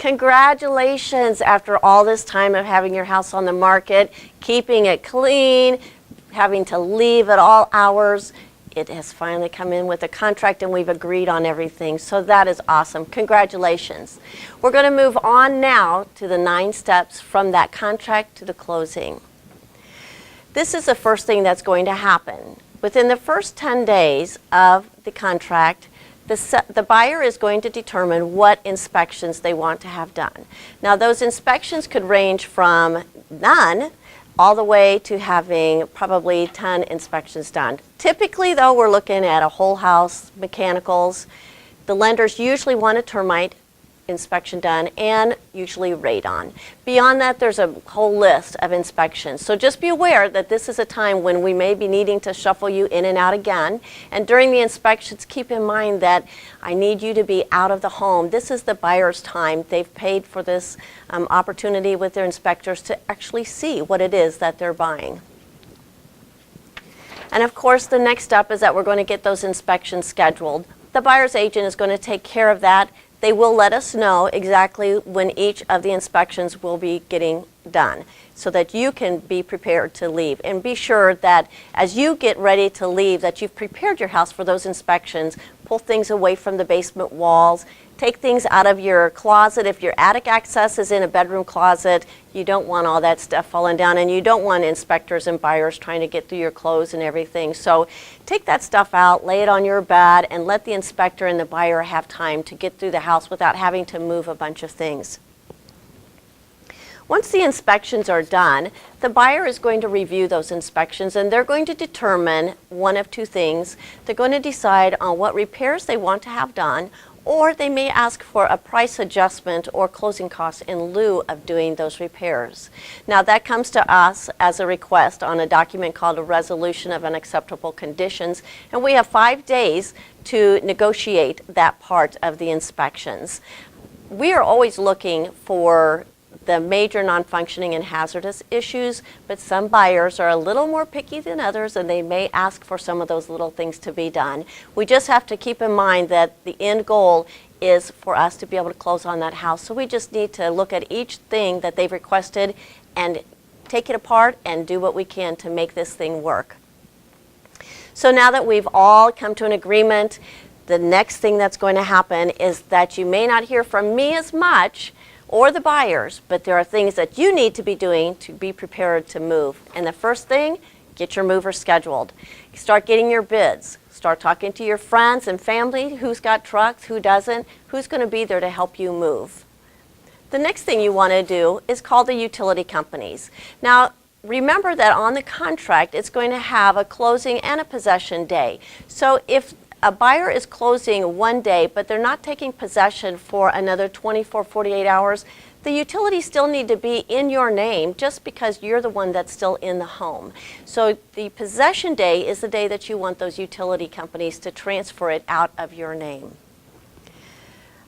Congratulations after all this time of having your house on the market, keeping it clean, having to leave at all hours. It has finally come in with a contract and we've agreed on everything. So that is awesome. Congratulations. We're going to move on now to the 9 steps from that contract to the closing. This is the first thing that's going to happen. Within the first 10 days of the contract, the buyer is going to determine what inspections they want to have done. Now those inspections could range from none all the way to having probably 10 inspections done. Typically though, we're looking at a whole house, mechanicals. The lenders usually want a termite inspection done and usually radon. Beyond that, there's a whole list of inspections. So just be aware that this is a time when we may be needing to shuffle you in and out again. And during the inspections, keep in mind that I need you to be out of the home. This is the buyer's time. They've paid for this opportunity with their inspectors to actually see what it is that they're buying. And of course, the next step is that we're going to get those inspections scheduled. The buyer's agent is going to take care of that. They will let us know exactly when each of the inspections will be getting done so that you can be prepared to leave. And be sure that as you get ready to leave, that you've prepared your house for those inspections. Pull things away from the basement walls. Take things out of your closet. If your attic access is in a bedroom closet, you don't want all that stuff falling down, and you don't want inspectors and buyers trying to get through your clothes and everything. So take that stuff out, lay it on your bed, and let the inspector and the buyer have time to get through the house without having to move a bunch of things. Once the inspections are done, the buyer is going to review those inspections and they're going to determine one of 2 things. They're going to decide on what repairs they want to have done, or they may ask for a price adjustment or closing costs in lieu of doing those repairs. Now that comes to us as a request on a document called a resolution of unacceptable conditions, and we have 5 days to negotiate that part of the inspections. We are always looking for the major non-functioning and hazardous issues, but some buyers are a little more picky than others and they may ask for some of those little things to be done. We just have to keep in mind that the end goal is for us to be able to close on that house. So we just need to look at each thing that they've requested and take it apart and do what we can to make this thing work. So now that we've all come to an agreement, the next thing that's going to happen is that you may not hear from me as much or the buyers, but there are things that you need to be doing to be prepared to move. And the first thing, get your mover scheduled. Start getting your bids. Start talking to your friends and family, who's got trucks, who doesn't, who's going to be there to help you move. The next thing you want to do is call the utility companies. Now, remember that on the contract, it's going to have a closing and a possession day. So if a buyer is closing one day, but they're not taking possession for another 24, 48 hours, the utilities still need to be in your name just because you're the one that's still in the home. So the possession day is the day that you want those utility companies to transfer it out of your name.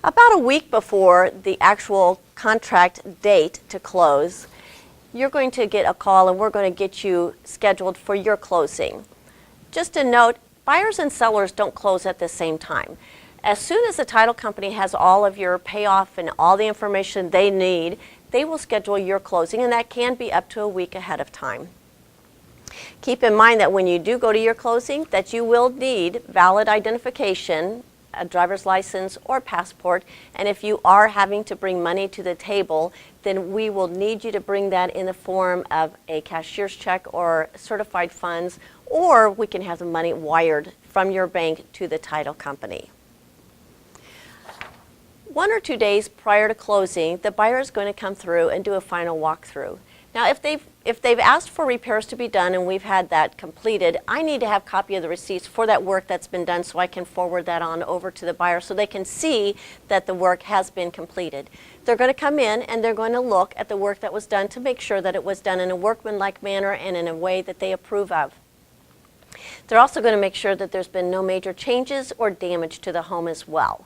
About a week before the actual contract date to close, you're going to get a call and we're going to get you scheduled for your closing. Just a note, buyers and sellers don't close at the same time. As soon as the title company has all of your payoff and all the information they need, they will schedule your closing, and that can be up to a week ahead of time. Keep in mind that when you do go to your closing, that you will need valid identification, a driver's license or passport, and if you are having to bring money to the table, then we will need you to bring that in the form of a cashier's check or certified funds, or we can have the money wired from your bank to the title company. 1 or 2 days prior to closing, the buyer is going to come through and do a final walkthrough. Now, if they've asked for repairs to be done and we've had that completed, I need to have a copy of the receipts for that work that's been done so I can forward that on over to the buyer so they can see that the work has been completed. They're going to come in and they're going to look at the work that was done to make sure that it was done in a workmanlike manner and in a way that they approve of. They're also going to make sure that there's been no major changes or damage to the home as well.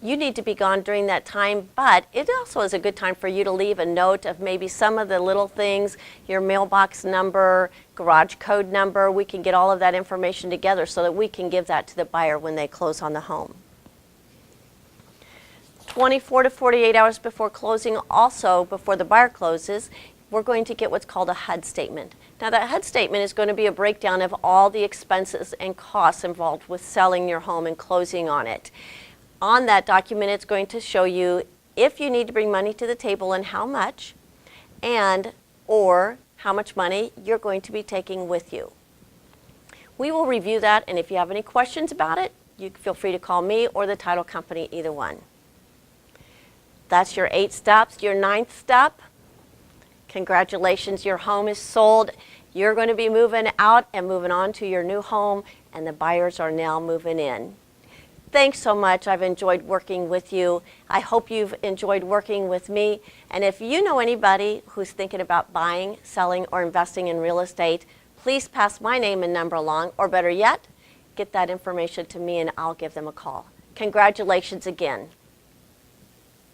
You need to be gone during that time, but it also is a good time for you to leave a note of maybe some of the little things, your mailbox number, garage code number. We can get all of that information together so that we can give that to the buyer when they close on the home. 24 to 48 hours before closing, also before the buyer closes, we're going to get what's called a HUD statement. Now that HUD statement is going to be a breakdown of all the expenses and costs involved with selling your home and closing on it. On that document, it's going to show you if you need to bring money to the table and how much, and or how much money you're going to be taking with you. We will review that, and if you have any questions about it, you feel free to call me or the title company, either one. That's your 8 steps. Your 9th step, congratulations, your home is sold. You're going to be moving out and moving on to your new home, and the buyers are now moving in. Thanks so much. I've enjoyed working with you. I hope you've enjoyed working with me. And if you know anybody who's thinking about buying, selling, or investing in real estate, please pass my name and number along, or better yet, get that information to me and I'll give them a call. Congratulations again.